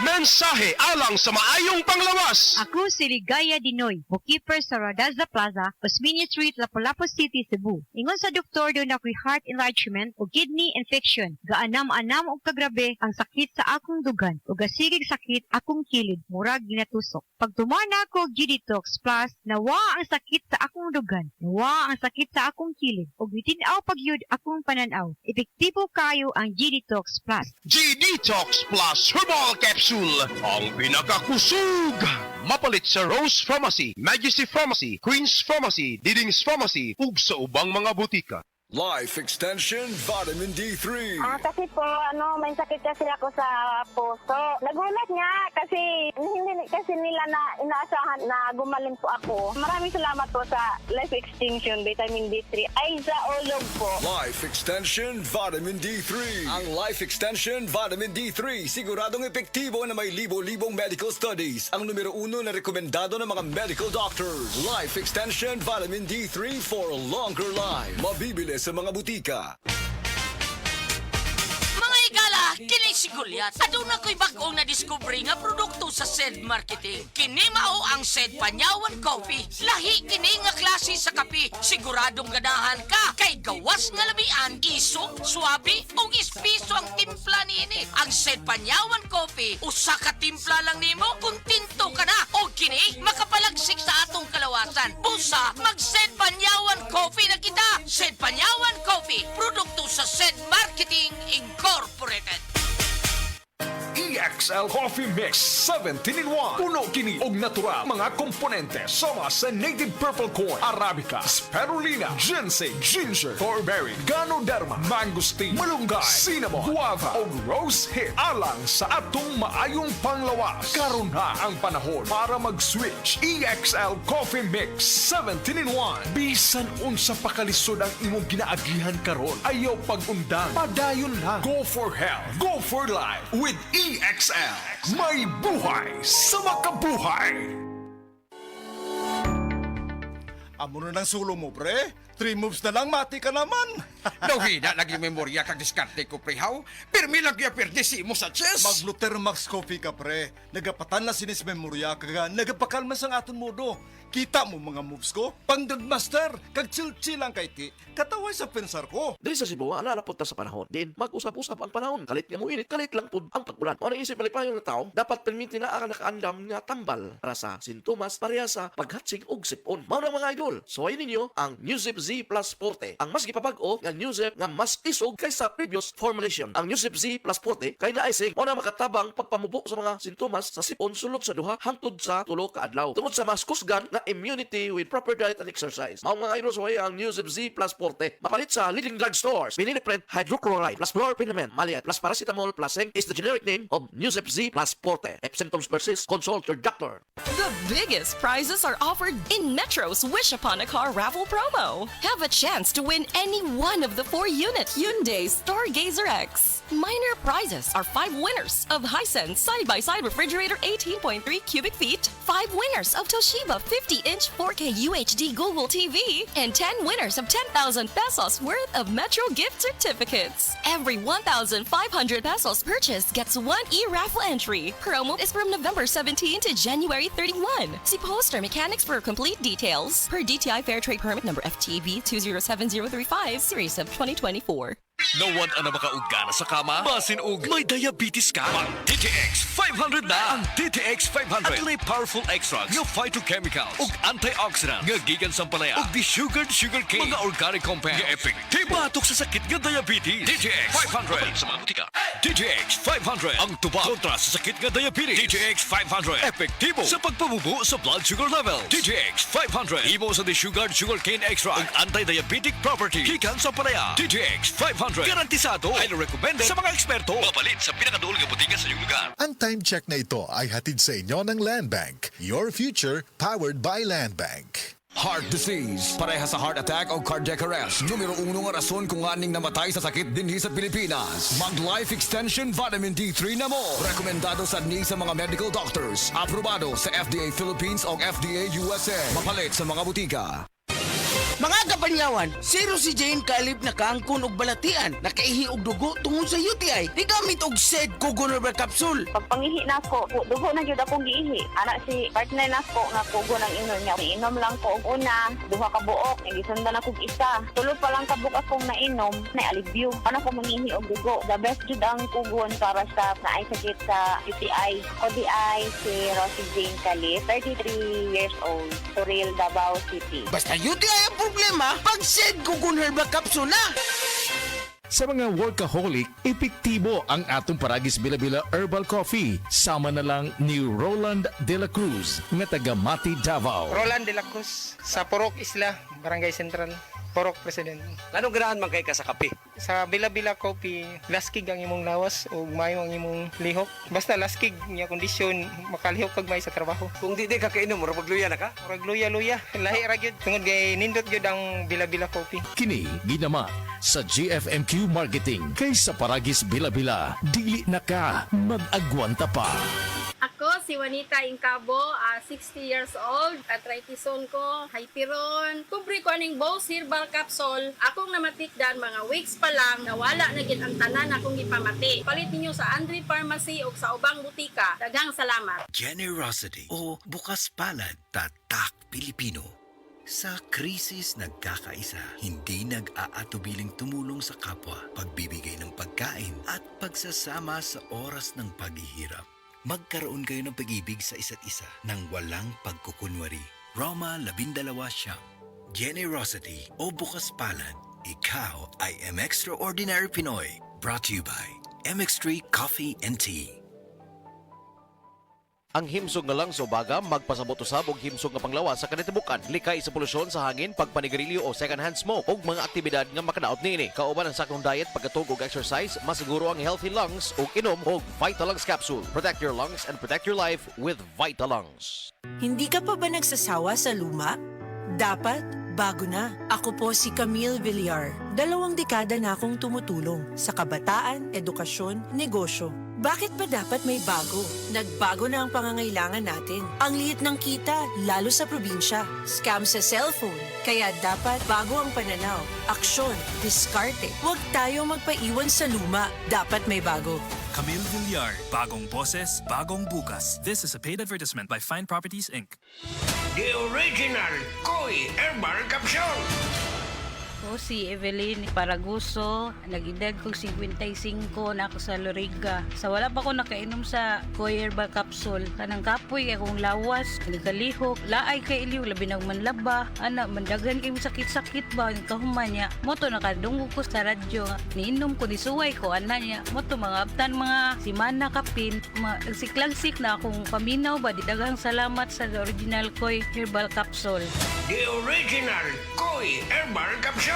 Mensahe alang sa maayong panglawas. Ako si Ligaya Dinoy, bookkeeper sa Radaza Plaza, Osmeña Street, Lapu-Lapu City, Cebu. Ingon sa doktor doon ako'y heart enlargement o kidney infection. Gaanam-anam og kagrabe ang sakit sa akong dugan o gasigig sakit akong kilid, murag ginatusok. Pag tumana ko og G-Detox Plus, nawa ang sakit sa akong dugan, nawa ang sakit sa akong kilid, o bitinaw pagyud akong pananaw. Epektibo kayo ang G-Detox Plus. G-Detox Plus Herbal Capsule. Ang pinakakusog. Mapalit sa Rose Pharmacy, Majesty Pharmacy, Queen's Pharmacy, Diding's Pharmacy, ug sa ubang mga butika. Life Extension Vitamin D3. Kasi po, may sakit kasi ako sa puso. Nagulat nga kasi hindi kasi nila na inaasahan na gumaling po ako. Maraming salamat po sa Life Extension Vitamin D3. Ay, sa ulog po. Life Extension Vitamin D3. Ang Life Extension Vitamin D3 siguradong epektibo na may libo-libong medical studies. Ang numero 1 na rekomendado ng mga medical doctors. Life Extension Vitamin D3 for a longer life. Mabibili sa mga butika. Mga igala, kini si Goliath. Aduna ko'y bagong na-discovery nga produkto sa SED Marketing. Kini mao ang SED Panyawan Coffee. Lahi kini nga klase sa kape. Siguradong ganahan ka kay gawas nga lamian, iso, swabe o ispiso ang timpla niini. Ang SED Panyawan Coffee, usa ka timpla lang nimo, kuntinto ka na. O kini makapalagsik sa atong kalawasan. Busa, mag-SED Panyawan Coffee na kita. SED Panyawan Coffee, produkto sa SED Marketing Incorporated. EXL Coffee Mix 17-in-1. Puno kini og natural mga komponente sama sa native purple corn, arabica, spirulina, ginseng, ginger, thornberry, ganoderma, mangosteen, malunggay, cinnamon, guava ug rose hip alang sa atong maayong panglawas. Karon na ang panahon para mag-switch. EXL Coffee Mix 17-in-1. Bisan unsa pa kalisod ang imong ginaagihan karon, ayaw pag-undang, padayon lang. Go for health, go for life with EXL. May buhay sa makabuhay. Amo na ng sulo mo, pre. 3 moves na lang, mati ka naman. Daw hina lagi memorya kag diskarte ko prehaw. Pirmi lang kaya perdisi mo sa chess. Mag-Luther Max Coffee ka, pre. Nagapatan na sinis memorya kaga nagapakalman sang aton modo. Kita mo mga moves ko? Pang-grandmaster, kag chill-chill lang kay ti. Kataway sa pensar ko. Dili sa Cebu, napunta sa panahon. Din, mag-usap-usap ang panahon. Kalit nga mo init, kalit lang po ang pag-ulan. Ano isip malipayong na tao, dapat permiti na ang nakaandam nga tambal para sa sintomas pareha sa paghatsing og sipon. Mao na mga idol, suwayin ninyo ang Newzip Z Plus Forte. Ang mas gipapag-o nga Newzip nga mas isog kaysa previous formulation. Ang Newzip Z Plus Forte kay naisig mao na makatabang pagpamubo sa mga sintomas sa sipon sulod sa duha hangtod sa 3 ka adlaw. Tungod sa mas kusgan na immunity with proper diet and exercise. Mao mga idol suway ang Newzip Z Plus Forte. Mapalit sa leading drug stores. Mininiprint hydrochloride plus fluorphenamine maliat plus paracetamol plus zinc is the generic name of Newzip Z Plus Forte. If symptoms persist, consult your doctor. The biggest prizes are offered in Metro's Wish Upon a Car raffle promo. Have a chance to win any one of the 4-unit Hyundai Stargazer X. Minor prizes are 5 winners of Hisense side-by-side refrigerator 18.3 cubic feet, 5 winners of Toshiba 50-inch 4K UHD Google TV, and 10 winners of 10,000 pesos worth of Metro gift certificates. Every 1,500 pesos purchase gets 1 e-raffle entry. Promo is from November 17 to January 31. See poster mechanics for complete details. Per DTI Fair Trade Permit number FTB 207035 series of 2024. Nawan ang makaugana sa kama, basin og may diabetes ka. Ang DTX 500 na. Ang DTX 500 at powerful extracts nga phytochemicals ug antioxidants nga gikan sa palaya ug sugar cane mga organic compounds nga epektibo batok sa sakit nga diabetes. DTX 500 sa mga butika. DTX 500 ang tubag kontra sa sakit nga diabetes. DTX 500 epektibo sa pagpamubo sa blood sugar level. DTX 500 imo sa sugar cane extract ug anti-diabetic property gikan sa palaya. DTX 500 garantisado, highly recommended sa mga eksperto. Mapalit sa pinakaduol nga butika sa inyong lugar. Ang time check na ito ay hatid sa inyo ng Land Bank. Your future powered by Land Bank. Heart disease, pareha sa heart attack o cardiac arrest. Numero 1 nga rason kung aning namatay sa sakit dinhi sa Pilipinas. Mag Life Extension Vitamin D3 na mo. Rekomendado sa ni sa mga medical doctors. Aprobado sa FDA Philippines o FDA USA. Mapalit sa mga butika. Mga kapanyawan, zero si Jane kalip nakaangkon og balatian, nakaihi og dugo tungod sa UTI. Di gamit og SED Kugon Herbal Capsule. Pag pangihi na ko, dugo na jud akong giihi. Ana si partner na ko nga kugo ng inom niya. Inom lang ko og una, duha ka buok, gisundan ako og isa. Tulo pa lang ka buok akong nainom, na alibyo. Ano ko mangihi og dugo. The best jud ang kugon para sa naay sakit sa UTI. ODI si Rosie Jane Calip, 33 years old, Suril, Davao City. Basta UTI ang problema, pag SED Kugon Herbal Capsule na. Sa mga workaholic, epektibo ang atong Paragis Bila-Bila Herbal Coffee. Sama na lang ni Roland De La Cruz, nga taga Mati, Davao. Roland De La Cruz, sa Purok Isla, Barangay Central, Purok President. Anong ganahan man kay ka sa kape? Sa Bila-Bila Coffee, laskig ang imong lawas o mayo ang imong lihok. Basta laskig niya kondisyon, makalihok kag may sa trabaho. Kung di ka kainom, mura magluya na ka? Murag luya-luya, lahi ra gyud. Tungod kay nindot gyud ang Bila-Bila Coffee. Kini ginama sa GFMQ Marketing. Kay sa Paragis Bila-Bila, dili na ka mag-agwanta pa. Ako si Juanita Incabo, 60 years old, arthritison ko, hyperon. Kubre ko aning Bose Herbal Capsule. Akong namatikdan mga weeks pa lang, nawala na gid ang tanan akong gipamati. Palit ninyo sa Andre Pharmacy o sa ubang butika. Daghang salamat. Generosity o bukas palad, tatak Pilipino. Sa krisis nagkakaisa, hindi nag-aatubiling tumulong sa kapwa, pagbibigay ng pagkain at pagsasama sa oras ng paghihirap. Magkaroon kayo ng pag-ibig sa isa't isa nang walang pagkukunwari. Roma 12 Siyam. Generosity o bukas palad, ikaw ay M Extraordinary Pinoy. Brought to you by MX3 Coffee and Tea. Ang himsog nga lang sa ubaga, magpasabot usab og himsog nga panglawas sa kanitibukan. Likay sa polusyon sa hangin, pagpanigarilyo o second-hand smoke ug mga aktibidad nga makadaot niini. Kauban ang saktong diet, pagkatug og exercise, masiguro ang healthy lungs ug inom og Vitalungs capsule. Protect your lungs and protect your life with Vitalungs. Hindi ka pa ba nagsasawa sa luma? Dapat bago na. Ako po si Camille Villar. 2 dekada na akong tumutulong sa kabataan, edukasyon, negosyo. Bakit ba dapat may bago? Nagbago na ang pangangailangan natin. Ang liit ng kita, lalo sa probinsya. Scam sa cellphone. Kaya dapat bago ang pananaw. Aksyon, diskarte. Huwag tayo magpaiwan sa luma. Dapat may bago. Camille Villar, bagong boses, bagong bukas. This is a paid advertisement by Fine Properties, Inc. The original Koi Herbal Capsule. Ako si Evelyn Paraguso, nag-edad kong 55 na ako sa Loriga. Sa wala pa ko nakainom sa Koi Herbal Capsule, kanang kapoy akong lawas, nagkalihok, laay kay iliw, labi ng manlaba, anak, mandagan kayo sakit-sakit ba, kahuman niya. Moto nakadungog ko sa radyo, niinom ko, nisuway ko, anak niya. Moto mga abtan, mga simana kapin, nagsiklagsik na akong paminaw ba, daghang salamat sa original Koi Herbal Capsule. The original Koi Herbal Capsule.